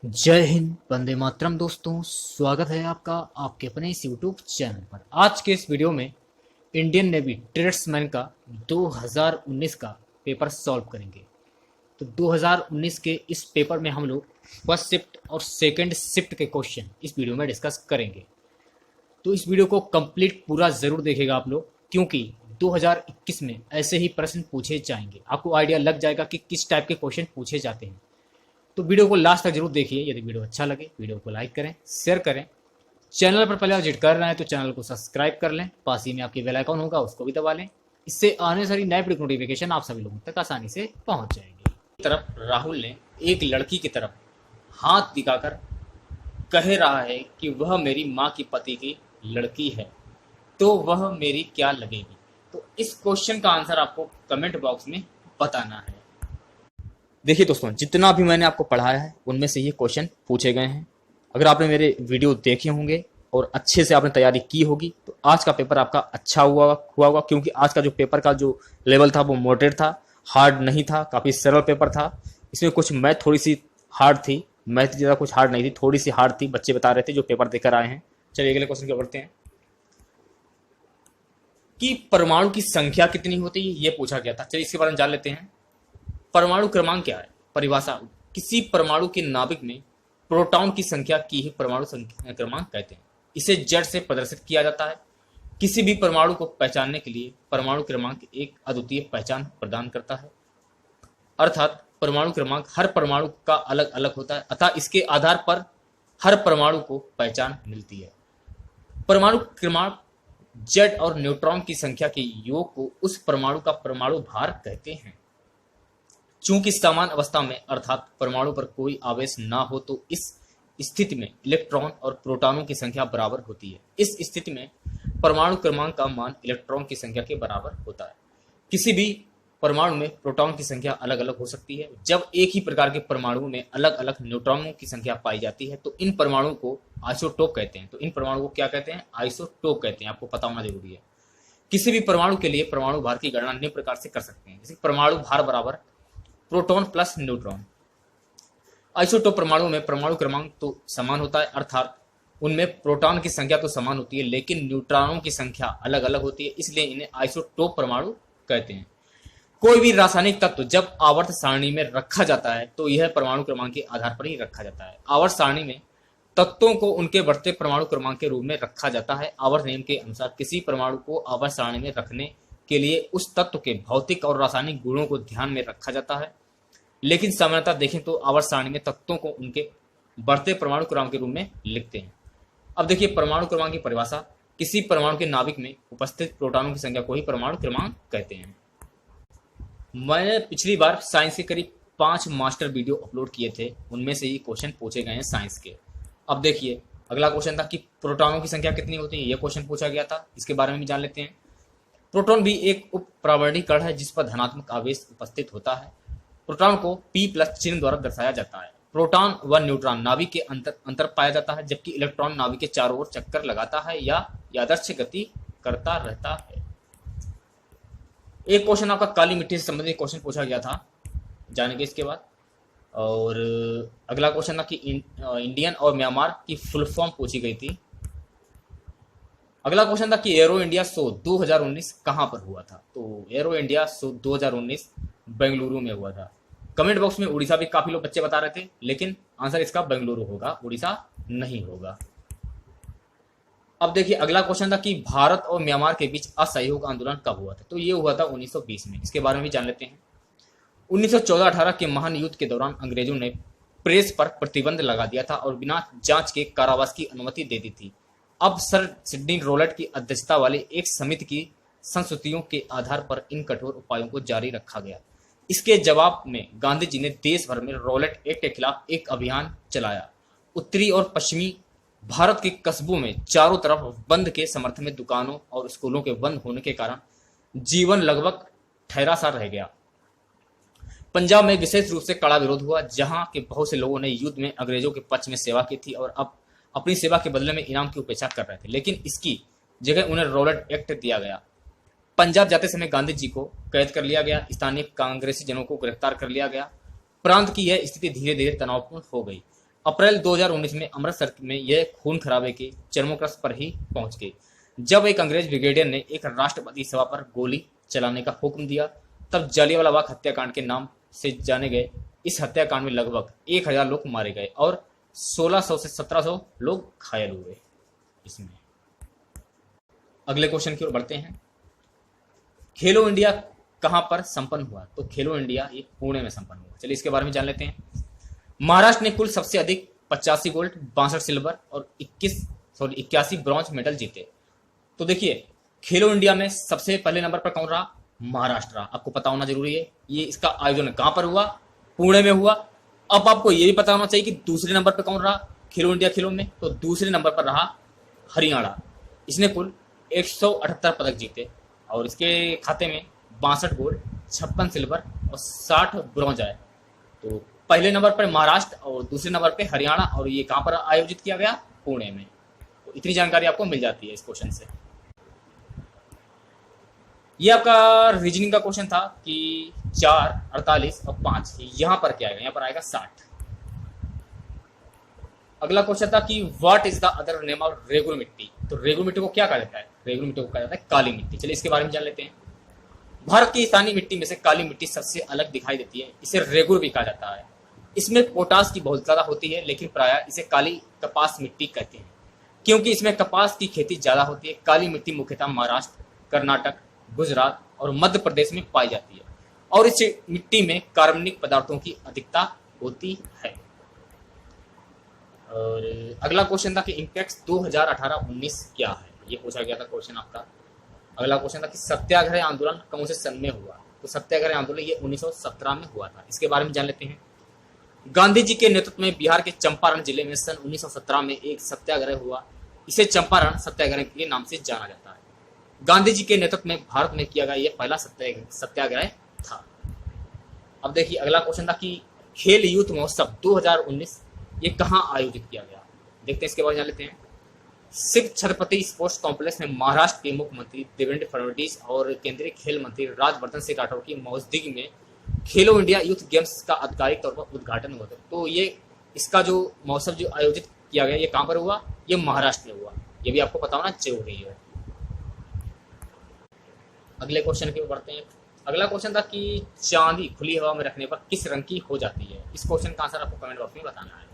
जय हिंद, वंदे मातरम। दोस्तों, स्वागत है आपका आपके अपने इस यूट्यूब चैनल पर। आज के इस वीडियो में इंडियन नेवी ट्रेड्समैन का 2019 का पेपर सॉल्व करेंगे। तो 2019 के इस पेपर में हम लोग फर्स्ट शिफ्ट और सेकंड शिफ्ट के क्वेश्चन इस वीडियो में डिस्कस करेंगे। तो इस वीडियो को कंप्लीट पूरा ज़रूर देखेगा आप लोग, क्योंकि 2021 में ऐसे ही प्रश्न पूछे जाएंगे। आपको आइडिया लग जाएगा कि किस टाइप के क्वेश्चन पूछे जाते हैं। तो वीडियो को लास्ट तक जरूर देखिए। यदि वीडियो अच्छा लगे वीडियो को लाइक करें, शेयर करें। चैनल पर पहले विजिट कर रहे हैं तो चैनल को सब्सक्राइब कर लें। पास ही में आपकी बेल आइकन होगा, उसको भी दबा लें। इससे आने सारी नई वीडियो नोटिफिकेशन आप सभी लोगों तक आसानी से पहुंच जाएगी। तरफ राहुल ने एक लड़की की तरफ हाथ दिखाकर कह रहा है कि वह मेरी माँ की पति की लड़की है, तो वह मेरी क्या लगेगी। तो इस क्वेश्चन का आंसर आपको कमेंट बॉक्स में बताना है। देखिए दोस्तों, जितना भी मैंने आपको पढ़ाया है उनमें से ये क्वेश्चन पूछे गए हैं। अगर आपने मेरे वीडियो देखे होंगे और अच्छे से आपने तैयारी की होगी तो आज का पेपर आपका अच्छा हुआ होगा, क्योंकि आज का जो पेपर का जो लेवल था वो मॉडरेट था, हार्ड नहीं था, काफ़ी सरल पेपर था। इसमें कुछ मैथ थोड़ी सी हार्ड थी, मैथ ज़्यादा कुछ हार्ड नहीं थी, थोड़ी सी हार्ड थी। बच्चे बता रहे थे जो पेपर देकर आए हैं। चलिए अगले क्वेश्चन की ओर बढ़ते हैं कि परमाणु की संख्या कितनी होती है, ये पूछा गया था। चलिए इसके बारे में जान लेते हैं। परमाणु क्रमांक क्या है? परिभाषा: किसी परमाणु के नाभिक में प्रोटॉन की संख्या की ही परमाणु क्रमांक कहते हैं। इसे जड़ से प्रदर्शित किया जाता है। किसी भी परमाणु को पहचानने के लिए परमाणु क्रमांक एक अद्वितीय पहचान प्रदान करता है। अर्थात परमाणु क्रमांक हर परमाणु का अलग अलग होता है, अतः इसके आधार पर हर परमाणु को पहचान मिलती है। परमाणु क्रमांक जेड और न्यूट्रॉन की संख्या के योग को उस परमाणु का परमाणु भार कहते हैं। चूंकि समान अवस्था में अर्थात परमाणु पर कोई आवेश ना हो तो इस स्थिति में इलेक्ट्रॉन और प्रोटॉनों की संख्या बराबर होती है। इस स्थिति में परमाणु क्रमांक का मान इलेक्ट्रॉन की संख्या के बराबर होता है। किसी भी परमाणु में प्रोटॉन की संख्या अलग अलग हो सकती है। जब एक ही प्रकार के परमाणु में अलग अलग न्यूट्रॉनों की संख्या पाई जाती है तो इन परमाणुओं को आइसोटोप कहते हैं। तो इन परमाणु को क्या कहते हैं? आइसोटोप कहते हैं। आपको पता होना जरूरी है। किसी भी परमाणु के लिए परमाणु भार की गणना निम्न प्रकार से कर सकते हैं। जैसे परमाणु भार बराबर प्रोटॉन प्लस न्यूट्रॉन। आइसोटोप परमाणु में परमाणु क्रमांक तो समान होता है, अर्थात उनमें प्रोटॉन की संख्या तो समान होती है, लेकिन न्यूट्रॉनों की संख्या अलग अलग होती है, इसलिए इन्हें आइसोटोप परमाणु कहते हैं। कोई भी रासायनिक तत्व जब आवर्त सारणी में रखा जाता है तो यह परमाणु क्रमांक के आधार पर ही रखा जाता है। आवर्त सारणी में तत्वों को उनके बढ़ते परमाणु क्रमांक के रूप में रखा जाता है। आवर्त नियम के अनुसार किसी परमाणु को आवर्त सारणी में रखने के लिए उस तत्व के भौतिक और रासायनिक गुणों को ध्यान में रखा जाता है, लेकिन सामान्यतः देखें तो आवर्त सारणी में तत्वों को उनके बढ़ते परमाणु क्रमांक के रूप में लिखते हैं। अब देखिए परमाणु क्रमांक की परिभाषा: किसी परमाणु के नाभिक में उपस्थित प्रोटॉनों की संख्या को ही परमाणु क्रमांक कहते हैं। मैंने पिछली बार साइंस के करीब 5 मास्टर वीडियो अपलोड किए थे, उनमें से ये क्वेश्चन पूछे गए हैं साइंस के। अब देखिए अगला क्वेश्चन था कि प्रोटॉनों की संख्या कितनी होती है, यह क्वेश्चन पूछा गया था। इसके बारे में भी जान लेते हैं। प्रोटॉन भी एक उप प्रावरणिक कण है जिस पर धनात्मक आवेश उपस्थित होता है। प्रोटॉन को P+ चिन्ह द्वारा दर्शाया जाता है। प्रोटॉन व न्यूट्रॉन नाभिक के अंतर पाया जाता है, जबकि इलेक्ट्रॉन नाभिक के चारों ओर चक्कर लगाता है या यादृच्छ गति करता रहता है। एक क्वेश्चन आपका काली मिट्टी से संबंधित क्वेश्चन पूछा गया था, जानेंगे इसके बाद। और अगला क्वेश्चन था कि इंडियन और म्यांमार की फुल फॉर्म पूछी गई थी। अगला क्वेश्चन था कि एरो इंडिया शो 2019 कहां पर हुआ था। तो एरो इंडिया शो 2019 बेंगलुरु में हुआ था। कमेंट बॉक्स में उड़ीसा भी काफी लोग बच्चे बता रहे थे, लेकिन आंसर इसका बेंगलुरु होगा, उड़ीसा नहीं होगा। अब देखिए अगला क्वेश्चन था कि भारत और म्यांमार के बीच असहयोग आंदोलन कब हुआ था। तो ये हुआ था 1920 में। इसके बारे में भी जान लेते हैं। 1914-18 के महान युद्ध के दौरान अंग्रेजों ने प्रेस पर प्रतिबंध लगा दिया था और बिना जांच के कारावास की अनुमति दे दी थी। अब सर सिडनी रोलेट की अध्यक्षता वाली एक समिति की संस्तुतियों के आधार पर इन कठोर उपायों को जारी रखा गया। इसके जवाब में गांधी जी ने देश भर में रोलेट एक्ट के खिलाफ एक अभियान चलाया। उत्तरी और पश्चिमी भारत के कस्बों में चारों तरफ बंद के समर्थन में दुकानों और स्कूलों के बंद होने के कारण जीवन लगभग ठहरा सा रह गया। पंजाब में विशेष रूप से कड़ा विरोध हुआ, जहां के बहुत से लोगों ने युद्ध में अंग्रेजों के पक्ष में सेवा की थी और अब अपनी सेवा के बदले में इनाम की अपेक्षा कर रहे थे, लेकिन इसकी जगह उन्हें रोलेट एक्ट दिया गया। पंजाब जाते समय गांधी जी को कैद कर लिया गया। स्थानीय कांग्रेसी जनों को गिरफ्तार कर लिया गया। प्रांत की यह स्थिति धीरे धीरे तनावपूर्ण हो गई। अप्रैल 2019 में अमृतसर में यह खून खराबे के चरमोत्कर्ष पर ही पहुंच गई जब एक अंग्रेज ब्रिगेडियर ने एक राष्ट्रपति सभा पर गोली चलाने का हुक्म दिया। तब जालियांवाला बाग हत्याकांड के नाम से जाने गए इस हत्याकांड में लगभग 1000 लोग मारे गए और 1600 से 1700 लोग घायल हुए। इसमें अगले क्वेश्चन की ओर बढ़ते हैं। खेलो इंडिया कहां पर संपन्न हुआ? तो खेलो इंडिया ये पुणे में संपन्न हुआ। चलिए इसके बारे में जान लेते हैं। महाराष्ट्र ने कुल सबसे अधिक 85 गोल्ड, 62 सिल्वर और 81 ब्रॉन्ज मेडल जीते। तो देखिए खेलो इंडिया में सबसे पहले नंबर पर कौन रहा? महाराष्ट्र रहा। आपको पता होना जरूरी है। ये इसका आयोजन कहां पर हुआ? पुणे में हुआ। अब आपको ये भी पता होना चाहिए कि दूसरे नंबर पर कौन रहा खेलो इंडिया खेलों में? तो दूसरे नंबर पर रहा हरियाणा। इसने कुल 178 पदक जीते और इसके खाते में 62 गोल्ड, 56 सिल्वर और 60 ब्रॉन्ज आए। तो पहले नंबर पर महाराष्ट्र और दूसरे नंबर पर हरियाणा, और ये कहां पर आयोजित किया गया? पुणे में। तो इतनी जानकारी आपको मिल जाती है इस क्वेश्चन से। ये आपका रीजनिंग का क्वेश्चन था कि 4, 48 और 5 यहां पर क्या आएगा? यहां पर आएगा 60। अगला क्वेश्चन था कि what is the other name of regur मिट्टी? तो रेगुर मिट्टी को क्या कहा जाता है? रेगुर मिट्टी को कहा जाता है काली मिट्टी। चलिए इसके बारे में जान लेते हैं। भारत की स्थानीय मिट्टी में से काली मिट्टी सबसे अलग दिखाई देती है। इसे रेगुर भी कहा जाता है। इसमें पोटास की बहुत ज्यादा होती है, लेकिन प्रायः इसे काली कपास मिट्टी कहते हैं क्योंकि इसमें कपास की खेती ज्यादा होती है। काली मिट्टी मुख्यतः महाराष्ट्र, कर्नाटक, गुजरात और मध्य प्रदेश में पाई जाती है और इस मिट्टी में कार्बनिक पदार्थों की अधिकता होती है। और अगला क्वेश्चन था कि इंपेक्स 2018-19 क्या है? ये पूछा गया था क्वेश्चन आपका। अगला क्वेश्चन था कि सत्याग्रह आंदोलन कौन से सन में हुआ? तो सत्याग्रह आंदोलन ये 1917 में हुआ था। इसके बारे में जान लेते हैं। गांधी जी के नेतृत्व में बिहार के चंपारण जिले में सन 1917 में एक सत्याग्रह हुआ। इसे चंपारण सत्याग्रह के नाम से जाना जाता है। गांधी जी के नेतृत्व में भारत में किया गया यह पहला सत्याग्रह था। अब देखिए अगला क्वेश्चन था कि खेल यूथ महोत्सव 2019 ये कहां आयोजित किया गया? देखते हैं इसके बाद जान लेते हैं। शिव छत्रपति स्पोर्ट्स कॉम्प्लेक्स में महाराष्ट्र के मुख्यमंत्री देवेंद्र फडणवीस और केंद्रीय खेल मंत्री राज्यवर्धन सिंह राठौर की मौजूदगी में खेलो इंडिया यूथ गेम्स का आधिकारिक तौर पर उद्घाटन हुआ था। तो ये इसका जो महोत्सव जो आयोजित किया गया ये कहां पर हुआ? ये महाराष्ट्र में हुआ। ये भी आपको पता होना जरूरी है। अगले क्वेश्चन की ओर बढ़ते हैं। अगला क्वेश्चन था कि चांदी खुली हवा में रखने पर किस रंग की हो जाती है? इस क्वेश्चन का आंसर आपको कमेंट बॉक्स में बताना है।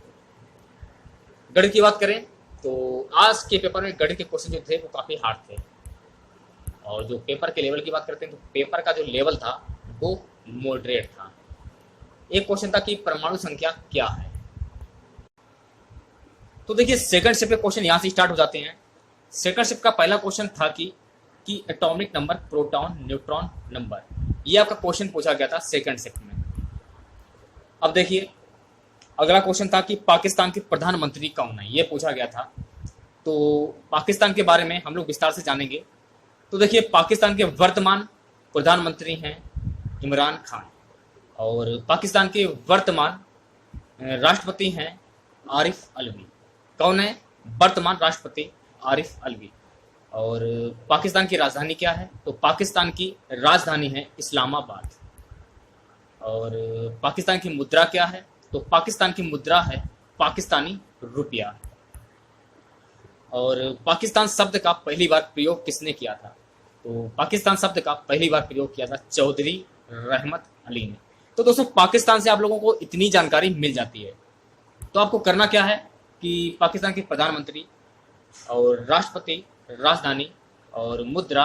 गणित की बात करें तो आज के पेपर में गणित के क्वेश्चन जो थे वो काफी हार्ड थे, और जो पेपर के लेवल की बात करते हैं तो पेपर का जो लेवल था वो मॉडरेट था। एक क्वेश्चन था कि परमाणु संख्या क्या है? तो देखिए सेकंड शिफ्ट के क्वेश्चन यहां से स्टार्ट हो जाते हैं। सेकंड शिफ्ट का पहला क्वेश्चन था कि atomic number, proton, neutron number. ये आपका क्वेश्चन पूछा गया था सेकंड शिफ्ट में। अब देखिए अगला क्वेश्चन था कि पाकिस्तान के प्रधानमंत्री कौन है? ये पूछा गया था। तो पाकिस्तान के बारे में हम लोग विस्तार से जानेंगे। तो देखिए पाकिस्तान के वर्तमान प्रधानमंत्री हैं इमरान खान, और पाकिस्तान के वर्तमान राष्ट्रपति हैं आरिफ अलवी। कौन है वर्तमान राष्ट्रपति? आरिफ अलवी। और पाकिस्तान की राजधानी क्या है? तो पाकिस्तान की राजधानी है इस्लामाबाद। और पाकिस्तान की मुद्रा क्या है? तो पाकिस्तान की मुद्रा है पाकिस्तानी रुपया। और पाकिस्तान शब्द का पहली बार प्रयोग किसने किया था? तो पाकिस्तान शब्द का पहली बार प्रयोग किया था चौधरी रहमत अली ने। तो दोस्तों पाकिस्तान से आप लोगों को इतनी जानकारी मिल जाती है। तो आपको करना क्या है कि पाकिस्तान के प्रधानमंत्री और राष्ट्रपति, राजधानी और मुद्रा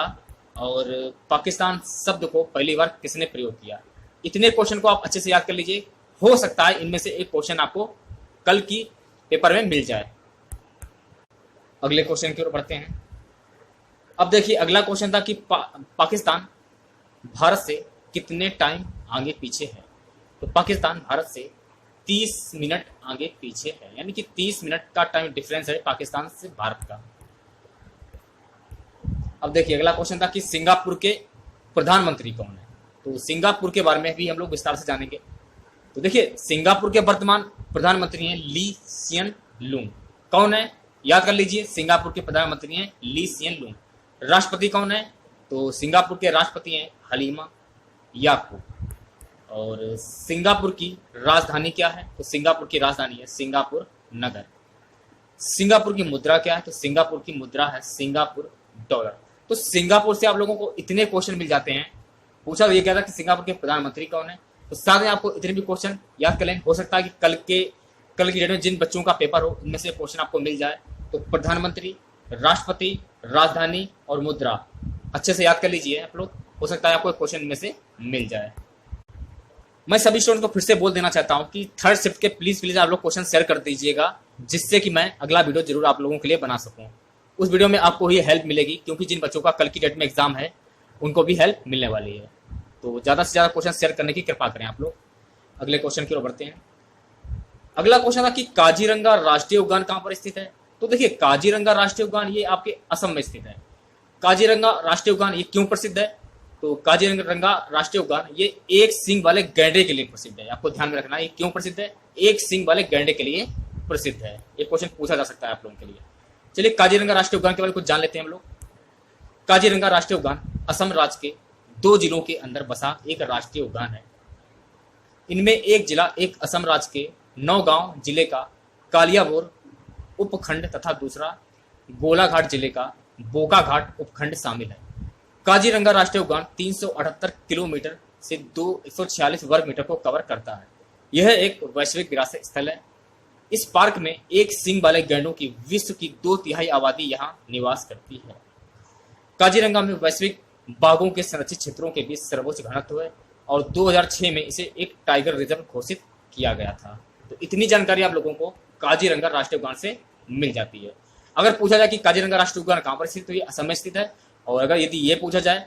और पाकिस्तान शब्द को पहली बार किसने प्रयोग किया, इतने क्वेश्चन को आप अच्छे से याद कर लीजिए। हो सकता है इनमें से एक क्वेश्चन आपको कल की पेपर में मिल जाए। अगले क्वेश्चन की ओर बढ़ते हैं। अब देखिए अगला क्वेश्चन था कि पाकिस्तान भारत से कितने टाइम आगे पीछे है? तो पाकिस्तान भारत से 30 मिनट आगे पीछे है, यानी कि 30 मिनट का टाइम डिफरेंस है पाकिस्तान से भारत का। अब देखिए अगला क्वेश्चन था कि सिंगापुर के प्रधानमंत्री कौन है? तो सिंगापुर के बारे में भी हम लोग विस्तार से जानेंगे। तो देखिए सिंगापुर के वर्तमान प्रधानमंत्री हैं ली सियन लूंग। कौन है? याद कर लीजिए, सिंगापुर के प्रधानमंत्री हैं ली सियन लूंग। राष्ट्रपति कौन है? तो सिंगापुर के राष्ट्रपति हैं हलीमा याकूब। और सिंगापुर की राजधानी क्या है? तो सिंगापुर की राजधानी है सिंगापुर नगर। सिंगापुर की मुद्रा क्या है? तो सिंगापुर की मुद्रा है सिंगापुर डॉलर। तो सिंगापुर से आप लोगों को इतने क्वेश्चन मिल जाते हैं। पूछा ये क्या था कि सिंगापुर के प्रधानमंत्री कौन है, तो साथ में आपको इतने भी क्वेश्चन याद कर लें। हो सकता है कि कल की डेट में जिन बच्चों का पेपर हो इनमें से क्वेश्चन आपको मिल जाए। तो प्रधानमंत्री, राष्ट्रपति, राजधानी और मुद्रा अच्छे से याद कर लीजिए आप लोग, हो सकता है आपको क्वेश्चन इनमें से मिल जाए। मैं सभी स्टूडेंट को फिर से बोल देना चाहता हूं कि थर्ड शिफ्ट के प्लीज आप लोग क्वेश्चन शेयर कर दीजिएगा, जिससे कि मैं अगला वीडियो जरूर आप लोगों के लिए बना सकूं। उस वीडियो में आपको ही हेल्प मिलेगी, क्योंकि जिन बच्चों का कल की डेट में एग्जाम है उनको भी हेल्प मिलने वाली है। तो ज़्यादा से ज़्यादा क्वेश्चन शेयर करने की कृपा करें आप लोग। अगले क्वेश्चन की ओर बढ़ते हैं। अगला क्वेश्चन था कि काजीरंगा राष्ट्रीय उद्यान कहाँ पर स्थित है। तो देखिए, काजीरंगा राष्ट्रीय उद्यान ये आपके असम में स्थित है। काजीरंगा राष्ट्रीय उद्यान ये क्यों प्रसिद्ध है? तो काजीरंगा राष्ट्रीय उद्यान ये एक सींग वाले गैंडे के लिए प्रसिद्ध है। आपको ध्यान में रखना है ये क्यों प्रसिद्ध है, एक सींग वाले गैंडे के लिए प्रसिद्ध है। ये क्वेश्चन पूछा जा सकता है आप लोगों के लिए। चलिए काजीरंगा राष्ट्रीय उद्यान के बारे में कुछ जान लेते हैं हम लोग। काजीरंगा राष्ट्रीय उद्यान असम राज्य के 2 जिलों के अंदर बसा एक राष्ट्रीय उद्यान है। इनमें एक जिला एक असम राज्य के नौगांव जिले का कालियाबोर उपखंड तथा दूसरा गोलाघाट जिले का बोकाघाट उपखंड शामिल है। काजीरंगा राष्ट्रीय उद्यान 378 किलोमीटर से 146 वर्ग मीटर को कवर करता है। यह एक वैश्विक विरासत स्थल है। इस पार्क में एक सींग वाले गैंडों की विश्व की 2/3 आबादी यहाँ निवास करती है। काजीरंगा में वैश्विक बाघों के संरक्षित क्षेत्रों के बीच सर्वोच्च घनत्व है और 2006 में इसे एक टाइगर रिजर्व घोषित किया गया था। तो इतनी जानकारी आप लोगों को काजीरंगा राष्ट्रीय उद्यान से मिल जाती है। अगर पूछा जाए कि काजीरंगा राष्ट्रीय उद्यान कहाँ पर स्थित, तो ये असम में स्थित है। और अगर यदि ये पूछा जाए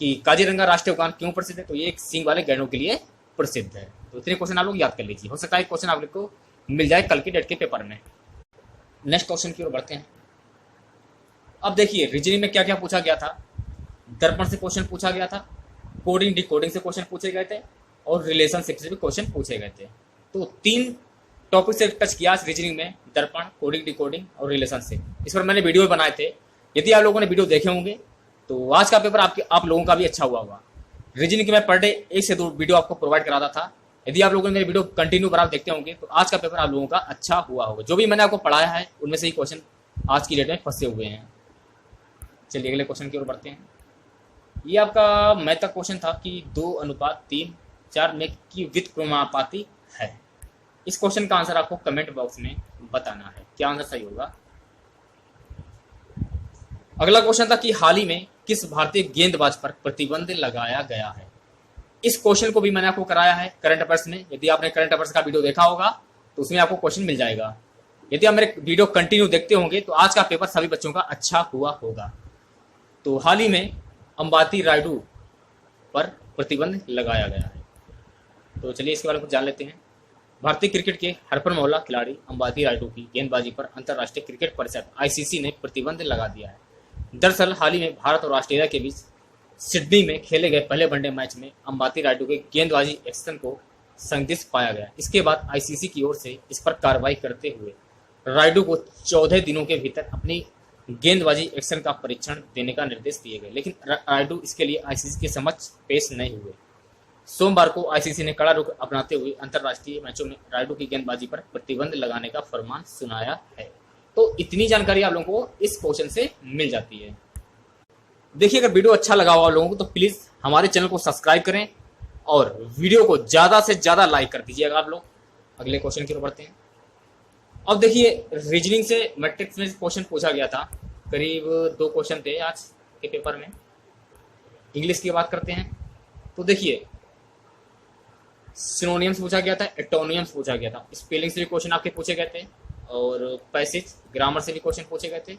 कि काजीरंगा राष्ट्रीय उद्यान क्यों प्रसिद्ध है, तो ये एक सींग वाले गैंडों के लिए प्रसिद्ध है। तो इतने क्वेश्चन आप लोग याद कर लीजिए, हो सकता है क्वेश्चन आप लोग को मिल जाए कल की डेट के पेपर में। नेक्स्ट क्वेश्चन की ओर बढ़ते हैं। अब देखिए रीजनिंग में क्या क्या पूछा गया था। दर्पण से क्वेश्चन पूछा गया था, कोडिंग डिकोडिंग से क्वेश्चन पूछे गए थे और रिलेशनशिप से भी क्वेश्चन पूछे गए थे। तो 3 टॉपिक से टच किया रीजनिंग में, दर्पण, कोडिंग डिकोडिंग और रिलेशनशिप। इस पर मैंने वीडियो बनाए थे। यदि आप लोगों ने वीडियो देखे होंगे तो आज का पेपर आप लोगों का भी अच्छा हुआ होगा। रीजनिंग की मैं पर डे 1 से 2 वीडियो आपको प्रोवाइड कराता था। यदि आप लोगों ने मेरे वीडियो कंटिन्यू बराबर देखते होंगे तो आज का पेपर आप लोगों का अच्छा हुआ होगा। जो भी मैंने आपको पढ़ाया है उनमें से ही क्वेश्चन आज की डेट में फंसे हुए हैं। चलिए अगले क्वेश्चन की ओर बढ़ते हैं। ये आपका मैथ का क्वेश्चन था कि 2:3:4 में की व्युत्क्रमानुपाती है। इस क्वेश्चन का आंसर आपको कमेंट बॉक्स में बताना है, क्या आंसर सही होगा। अगला क्वेश्चन था कि हाल ही में किस भारतीय गेंदबाज पर प्रतिबंध लगाया गया है। इस क्वेश्चन को भी मैंने आपको कराया है करंट अफेयर्स में। यदि आपने करंट अफेयर्स का वीडियो देखा होगा तो उसमें आपको क्वेश्चन मिल जाएगा। यदि आप मेरे वीडियो कंटिन्यू देखते होंगे तो आज का पेपर सभी बच्चों का अच्छा हुआ होगा। तो हाल ही में अंबाती रायडू पर प्रतिबंध लगाया गया है। तो चलिए इसके बारे में कुछ जान लेते हैं। भारतीय क्रिकेट के हरफनमौला खिलाड़ी अंबाती रायडू की गेंदबाजी पर अंतर्राष्ट्रीय क्रिकेट परिषद आईसीसी ने प्रतिबंध लगा दिया है। दरअसल हाल ही में भारत और ऑस्ट्रेलिया के बीच सिडनी में खेले गए पहले वनडे मैच में अंबाती रायडू के गेंदबाजी एक्शन को संदिग्ध पाया गया। इसके बाद आईसीसी की ओर से इस पर कार्रवाई करते हुए रायडू को 14 दिनों के भीतर अपनी गेंदबाजी एक्शन का परीक्षण देने का निर्देश दिए गए, लेकिन रायडू इसके लिए आईसीसी के समक्ष पेश नहीं हुए। सोमवार को आईसीसी ने कड़ा रुख अपनाते हुए अंतर्राष्ट्रीय मैचों में रायडू की गेंदबाजी पर प्रतिबंध लगाने का फरमान सुनाया है। तो इतनी जानकारी आप लोगों को इस क्वेश्चन से मिल जाती है। देखिए अगर वीडियो अच्छा लगा हो आप लोगों को तो प्लीज हमारे चैनल को सब्सक्राइब करें और वीडियो को ज्यादा से ज्यादा लाइक कर दीजिएगा आप लोग। अगले क्वेश्चन की ओर बढ़ते हैं। अब देखिए रीजनिंग से मैट्रिक्स में क्वेश्चन पूछा गया था, करीब 2 क्वेश्चन थे आज के पेपर में। इंग्लिश की बात करते हैं तो देखिए सिनोनियम्स पूछा गया था, एटोनियम्स पूछा गया था, स्पेलिंग से भी क्वेश्चन आपके पूछे गए थे और पैसेज ग्रामर से भी क्वेश्चन पूछे गए थे,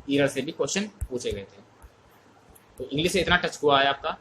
ईरर से भी क्वेश्चन पूछे गए थे। तो इंग्लिश से इतना टच हुआ है आपका।